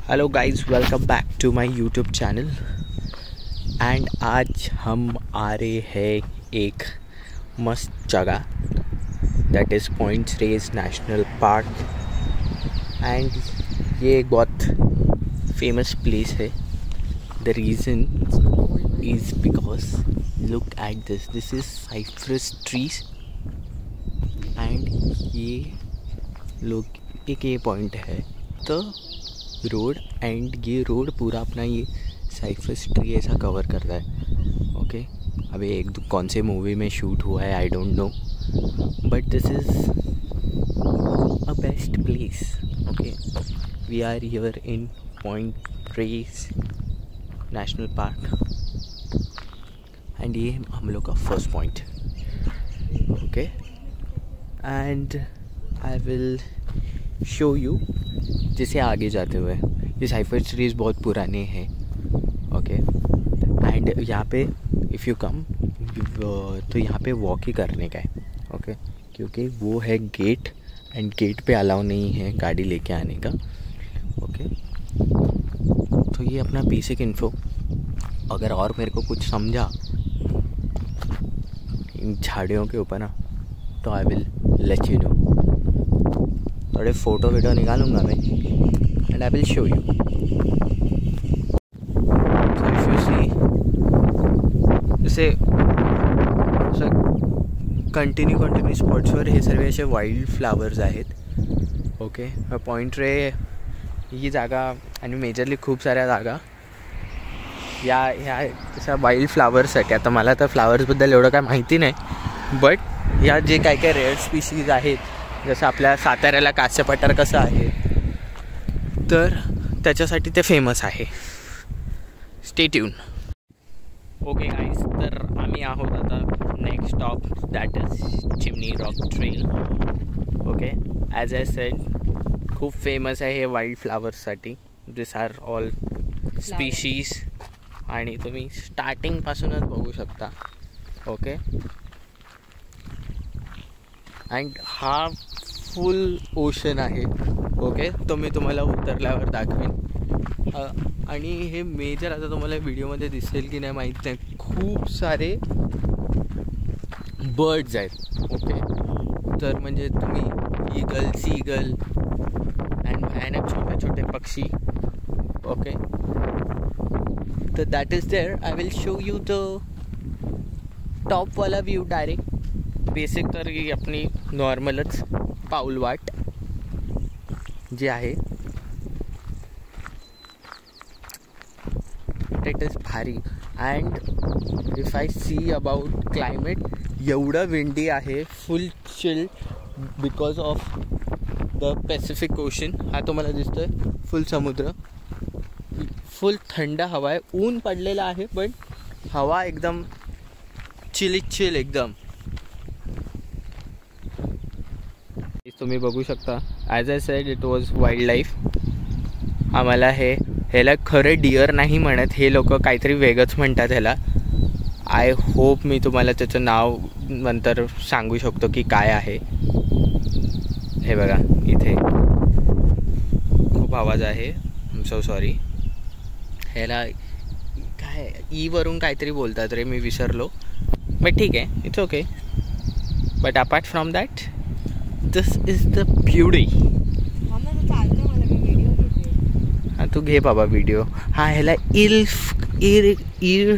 Hello guys, welcome back to my YouTube channel. And आज हम आ रहे हैं एक मस्त जगह, that is Points Reyes National Park. And ये एक बहुत फेमस प्लेस है। The reason is because look at this is cypress trees. And ये लोग एक ये पॉइंट है तो रोड, एंड ये रोड पूरा अपना ये साइप्रस ट्री ऐसा कवर कर रहा है। ओके, अभी कौन से मूवी में शूट हुआ है I don't know, but this is a best place. Okay, we are here in Point Reyes National Park and ये हम लोग का first point. Okay, and I will show you जैसे आगे जाते हुए। ये साइप्रस ट्रीज बहुत पुराने हैं। ओके, एंड यहाँ पे इफ़ यू कम तो यहाँ पे वॉक ही करने का है। ओके, क्योंकि वो है गेट, एंड गेट पे अलाउ नहीं है गाड़ी लेके आने का। ओके, तो ये अपना बेसिक इन्फो। अगर और मेरे को कुछ समझा इन झाड़ियों के ऊपर ना, तो I will let you know. थोड़े फ़ोटो वीडियो निकालूंगा मैं and I will show you. So if you see जैसे कंटिन्यू स्पॉट्सवर हे सर्व असे वाईल्ड फ्लावर्स आहेत। ओके, पॉइंट रे ही जागा आणि मेजरली खूप साऱ्या जागा ह्या अशा वाईल्ड फ्लावर्ससाठी। आता मला तर फ्लावर्सबद्दल एवढं काय माहिती नाही, बट ह्या जे काय काय रेअर स्पीशीज आहेत, जसं आपल्या साताऱ्याला कास्य पठार कसं आहे, तर त्याच्यासाठी ते फेमस आहे। Stay tune. ओके गाईज, तर आम्ही आहोत आता next stop, that is chimney rock trail. Okay, as I said खूप फेमस आहे हे वाईल्ड फ्लावर्ससाठी। दिस आर ऑल स्पीशीज आणि तुम्ही स्टार्टिंगपासूनच बघू शकता। ओके, अँड हा फुल ओशन आहे। ओके, तो मी तुम्हाला उतरल्यावर दाखवेन। आणि हे मेजर आता तुम्हाला व्हिडिओमध्ये दिसेल की नाही माहीत नाही, खूप सारे बर्ड्स आहेत। ओके, तर म्हणजे तुम्ही ईगल, सीगल अँड भयानक छोटे छोटे पक्षी। ओके, तर that is there. I will show you the टॉपवाला व्यू डायरेक्ट। बेसिक तर ही आपली नॉर्मलच पाऊलवाट जी आहे, इट इज भारी। And if I see about climate, एवढं विंडी आहे, full chill because of the Pacific Ocean. हा तुम्हाला दिसतोय फुल समुद्र, फुल थंड हवा आहे, ऊन पडलेलं आहे पण हवा एकदम चिल एकदम। तुम्ही बघू शकता, as I said it was wild life. आम्हाला ह्याला खरं डिअर नाही म्हणत, हे लोक काहीतरी वेगळंच म्हणतात ह्याला। आय होप मी तुम्हाला त्याचं नाव नंतर सांगू शकतो की काय आहे। हे बघा, इथे खूप आवाज आहे, आय एम सो सॉरी। ह्याला काय ईवरून काहीतरी बोलतात रे, मी विसरलो, बट ठीक आहे, it's okay. But apart from that, this is the beauty. हां, तू घे बाबा व्हिडिओ। हां, ह्याला इर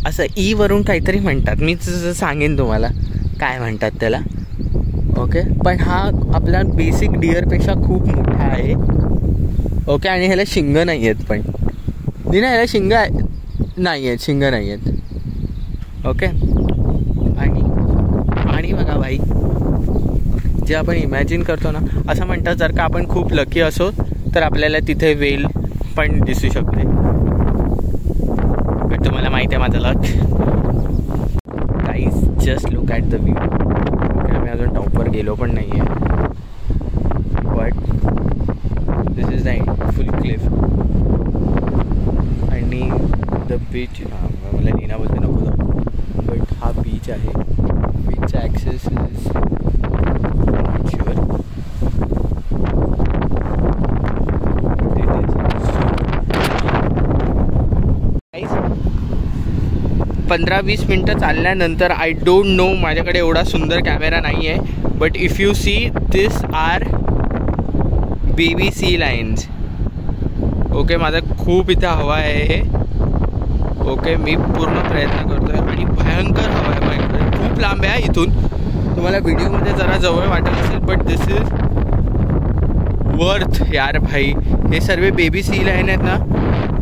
असं ईवरून काहीतरी म्हणतात, मी तसं सांगेन तुम्हाला काय म्हणतात त्याला। ओके, पण हा आपला बेसिक डिअरपेक्षा खूप मोठा आहे। ओके, आणि ह्याला शिंग नाही आहेत, पण नाही, ह्याला शिंग नाही आहेत। ओके, आणि बघा भाई, जे आपण इमॅजिन करतो ना, असं म्हणतात जर का आपण खूप लकी असो तर आपल्याला तिथे वेल पण दिसू शकते। बट तुम्हाला माहिती आहे माझं luck. Guys, just look at the view. Okay, आम्ही अजून टॉपवर गेलो पण नाही आहे, but this is the end, full cliff आणि द बीच। मला लीना बोलते नको जाऊ, बट हा बीच आहे। बीचचा ॲक्सेस इज शुअर, 15-20 मिनटं चालल्यानंतर आय डोंट नो, माझ्याकडे एवढा सुंदर कॅमेरा नाही आहे, but if you see this are baby sea lions. Okay, माझा खूप इथं हवा आहे हे. ओके, मी पूर्ण प्रयत्न करतो आहे आणि भयंकर हवा आहे, भयंकर. खूप लांब आहे इथून, तुम्हाला व्हिडिओमध्ये जरा जवळ वाटत असेल, बट दिस इज वर्थ यार भाई. हे सर्व बेबी सी लाईन आहेत ना.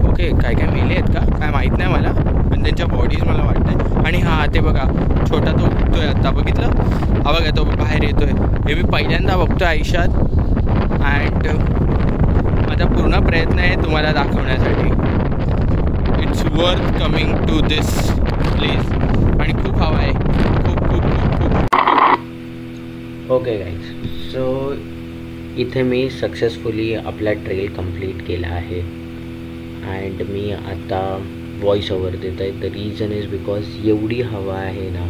ओके, काय काय मेले आहेत का काय माहीत नाही मला, पण त्यांच्या बॉडीज मला वाटत आहे. आणि हां, ते बघा छोटा तो उठतोय आत्ता, बघितलं? हा बघा तो बाहेर येतोय. हे मी पहिल्यांदा बघतो आयुष्यात अँड माझा पूर्ण प्रयत्न आहे तुम्हाला दाखवण्यासाठी. It's worth coming to this place. आणि खूप हवा आहे, खूप खूप खूप खूप. ओके गाईज, सो इथे मी सक्सेसफुली आपला ट्रेल कंप्लीट केला आहे अँड मी आता व्हॉइस ओव्हर देत आहे. द रिझन इज बिकॉज एवढी हवा आहे ना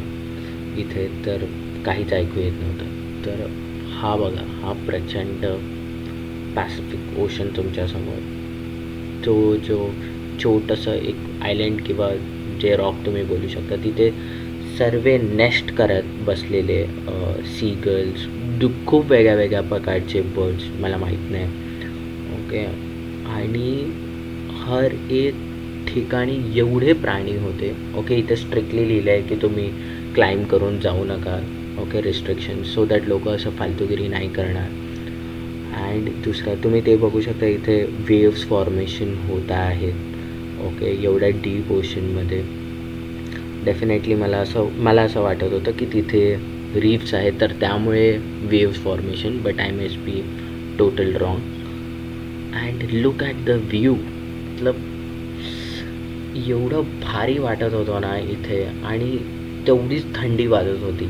इथे, तर काहीच ऐकू येत नव्हतं. तर हा बघा, हा प्रचंड पॅसिफिक ओशन तुमच्यासमोर, तो जो छोटंसं एक आयलँड किंवा जे रॉक तुम्ही बोलू शकता, तिथे सर्व नेस्ट करत बसलेले सी गर्ल्स, खूप वेगळ्या वेगळ्या प्रकारचे बर्ड्स, मला माहीत नाही. ओके, आणि हर एक ठिकाणी एवढे प्राणी होते. ओके, इथे स्ट्रिक्टली लिहिलं आहे की तुम्ही क्लाइंब करून जाऊ नका. ओके, रिस्ट्रिक्शन, सो दॅट लोक असं फालतूगिरी नाही करणार. अँड दुसरं तुम्ही ते बघू शकता, इथे वेव्स फॉर्मेशन होत आहेत. ओके, एवढ्या डीप ओशनमध्ये डेफिनेटली मला असं वाटत होतं की तिथे रीफ्स आहेत, तर त्यामुळे waves formation, but I may be total wrong. And look at the view, मतलब एवढं भारी वाटत होतं ना इथे, आणि तेवढीच थंडी वाजत होती.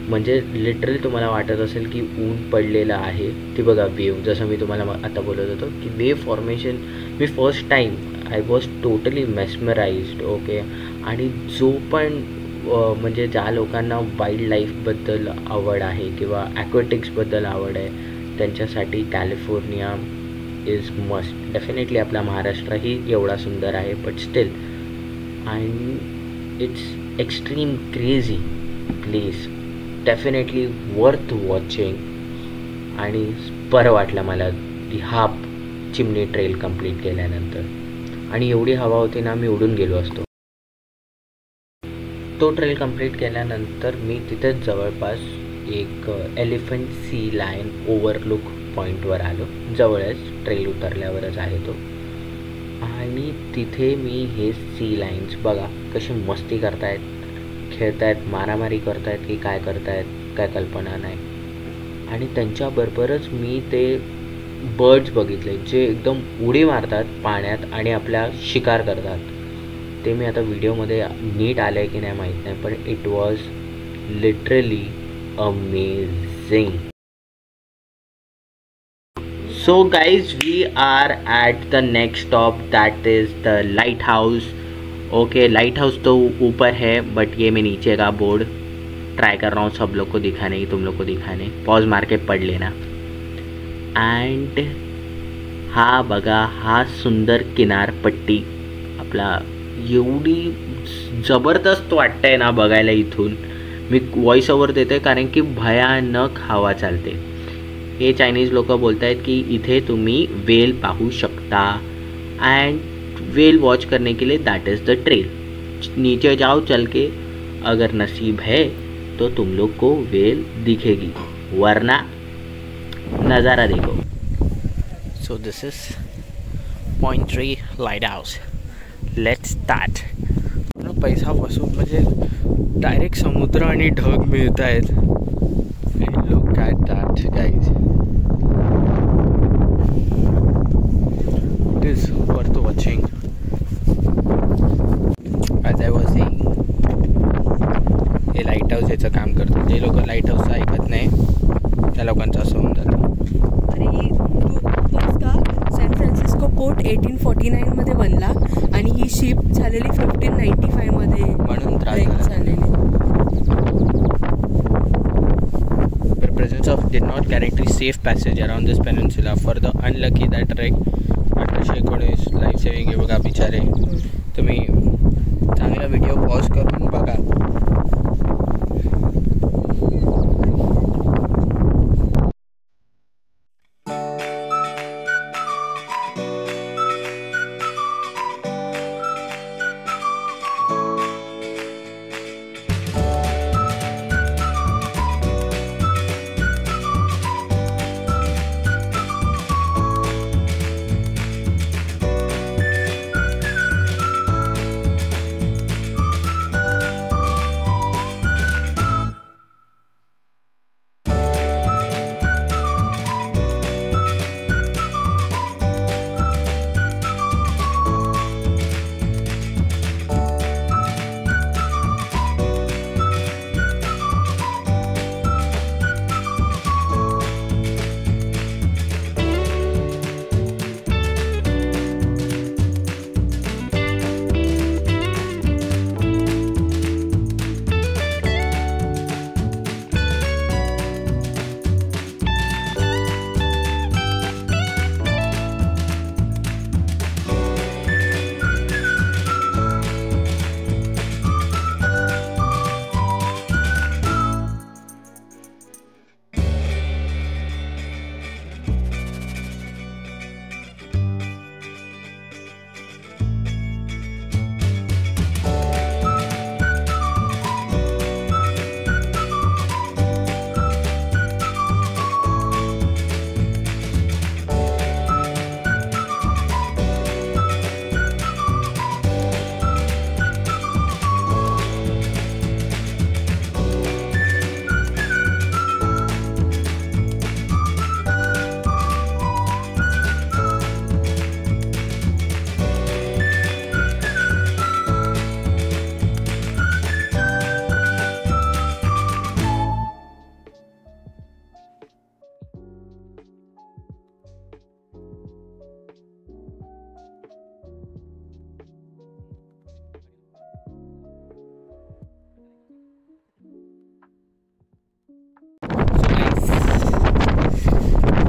म्हणजे लिटरली तुम्हाला वाटत असेल की ऊन पडलेलं आहे. ती बघा वेव, जसं मी तुम्हाला आता बोलत होतो की wave formation, me first time I was totally mesmerised. Okay, आणि जो पण म्हणजे ज्या लोकांना वाईल्ड लाईफबद्दल आवड आहे किंवा ॲक्वॅटिक्सबद्दल आवड आहे, त्यांच्यासाठी कॅलिफोर्निया इज मस्ट. डेफिनेटली आपला महाराष्ट्रही एवढा सुंदर आहे, but still and it's extreme crazy place. Definitely worth watching. आणि बरं वाटलं मला हा चिमणी ट्रेल कंप्लीट केल्यानंतर. आणि एवढी हवा होती ना, मी उडून गेलो असतो. तो ट्रेल कंप्लीट केल्यानंतर मी तिथेच जवळपास एक एलिफंट सी लायन ओव्हरलुक पॉईंटवर आलो. जवळच ट्रेल उतरल्यावरच आहे तो. आणि तिथे मी हे सी लाईन्स बघा कशी मस्ती करतायत, खेळतायत, मारामारी करतायत की काय करतायत काय कल्पना नाही. आणि त्यांच्याबरोबरच मी ते बर्ड्स बघितले जे एकदम उडी मारतात पाण्यात आणि आपल्या शिकार करतात. ते मी आता व्हिडिओमध्ये नीट आलं आहे की नाही माहीत नाही, पण it was literally amazing. So guys, we are at the next stop, that is the lighthouse. Okay, lighthouse तो ऊपर है, बट ये मैं नीचे का बोर्ड ट्राई कर रहा हूँ सब लोग को दिखाने की, तुम लोग को दिखाने. पॉज मार के पढ़ लेना. अँड हा बघा, हा सुंदर किनारपट्टी आपला एवढी जबरदस्त वाटतंय ना बघायला इथून. मी व्हॉइस ओव्हर देते कारण की भयानक हवा चालते. हे चायनीज लोक बोलत आहेत की इथे तुम्ही वेल पाहू शकता अँड वेल वॉच करने के लिए दैट इज़ द ट्रेल. नीचे जाओ चल के, अगर नसीब है तो तुम लोग को वेल दिखेगी, वरना नज़ारा देखो. So this is point 3 light house. Let's start. पैसा वसूल म्हणजे डायरेक्ट समुद्र आणि ढग मिळत आहेत. Look at that guys. It is worth watching. As I was saying, हे लाईट हाऊस याचं काम करतं. जे लोक लाईट हाऊसचं ऐकत नाही त्या लोकांचं असं होऊन जातं. अरे सॅन फ्रान्सिस्को पोर्ट 1849 मध्ये बनला आणि ही शिप झालेली 1595 मध्ये म्हणून झालेली. The presence of did not guarantee safe passage around this peninsula for the unlucky that wreck. 1819 life saving. हे बघा बिचारे, तुम्ही चांगला व्हिडिओ पॉज करून बघा.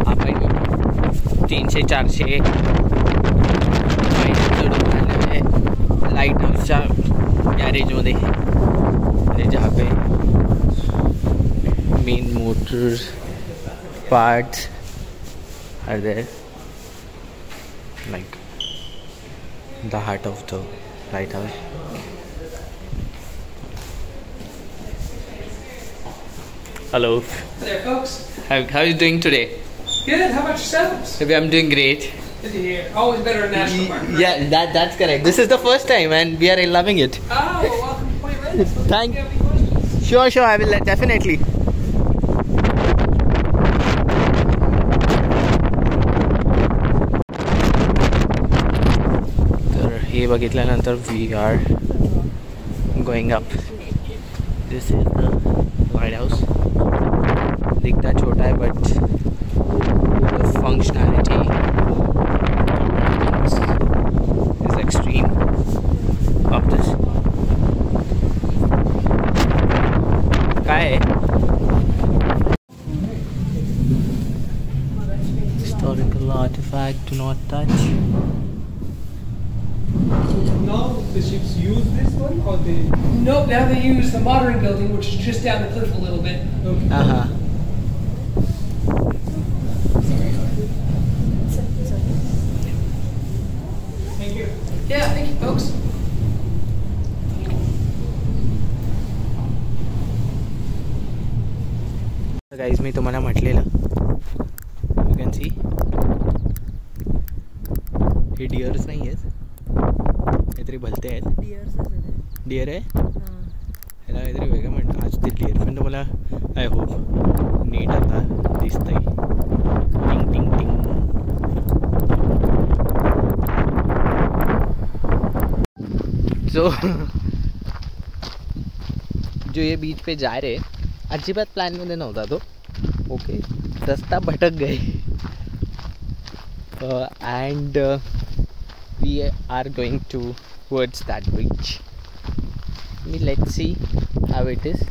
आपण 300-400 चढून आलेलो आहे लाईट हाऊसच्या गॅरेजमध्ये, जहाँ पे main motor parts are there, like the heart of the lighthouse. Hello. There, folks. How are you doing today? Good. How about yourselves? I'm doing great. Good to hear. Always better than national park. Right? Yeah, that's correct. This is the first time and we are loving it. Oh, well, welcome to Point Red. Thank- you. Have any questions? Sure, I will definitely. तर हे बघितल्यानंतर we are going up. This is the lighthouse. दिखता छोटा है but the functionality is extreme of this. काय आहे? Historical artifact, do not touch. No, the ships use this one or they? Nope, now they use the modern building, which is just down the cliff a little bit. Okay. Thank you. Yeah, thank you, folks. Guys मी तुम्हाला म्हटलेलं, you can see हे deers नाही आहेत, काहीतरी भलते आहेत. Dear आहे ह्याला काहीतरी वेगळं म्हणतं. आज ते डिअर पण तुम्हाला आय होप नीट आता दिसतंय. टिंग टिंग टिंग. जो ये बीच पे जा रहे अजिबात प्लॅनमध्ये नव्हता तो. ओके, रस्ता भटक गए and we are going towards that beach. Let's see how it is.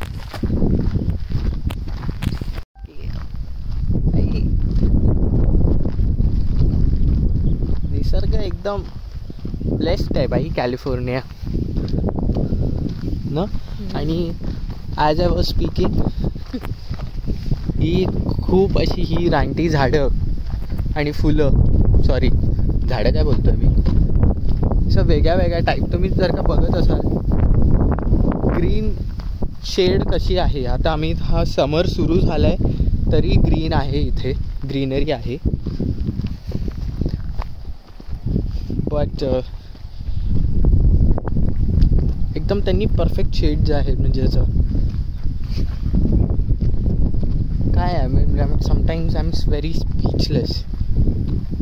निसर्ग एकदम ब्लेस्ड आहे भाई कॅलिफोर्निया. ना. आणि ॲज आय वॉज स्पीकिंग ही खूप अशी ही रानटी झाडं आणि फुलं, सॉरी झाडं काय बोलतो मी, असं वेगळ्या वेगळ्या टाईप तुम्ही जर का बघत असाल. ग्रीन शेड कशी आहे, आता आम्ही हा समर सुरू झाला आहे तरी ग्रीन आहे, इथे ग्रीनरी आहे. बट एकदम त्यांनी परफेक्ट शेड जे आहेत, म्हणजे असं काय आहे, sometimes I am very speechless.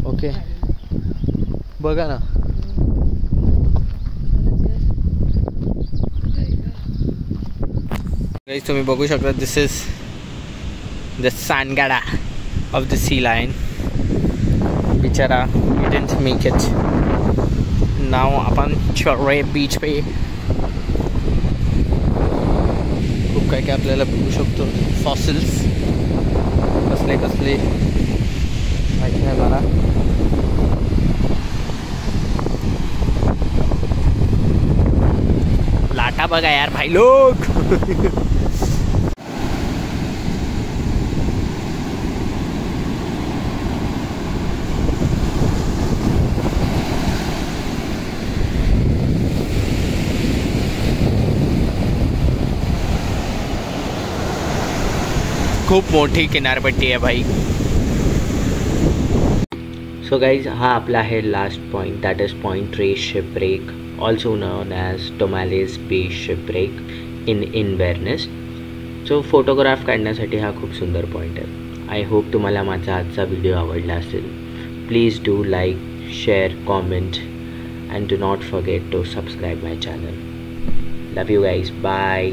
Okay बघा ना, गाइस तुम्ही बघू शकता, दिस इज द सांगाडा ऑफ द सी लायन. बिचारा डिडंट मेक इट. नाव आपण चोरे बीच पे खूप काय काय आपल्याला बघू शकतो. फॉसिल्स कसले कसले माहिती नाही मला. लाटा बघा यार भाई लोग. खूप मोठी किनारपट्टी आहे भाई. सो गाईज हा आपला आहे last point, that is Point Reyes shipwreck, also known as Tomales Bay shipwreck in Inverness. So photograph काढण्यासाठी हा खूप सुंदर पॉईंट आहे. आय होप तुम्हाला माझा आजचा व्हिडिओ आवडला असेल. Please do like, share, comment and do not forget to subscribe my channel. Love you guys. Bye.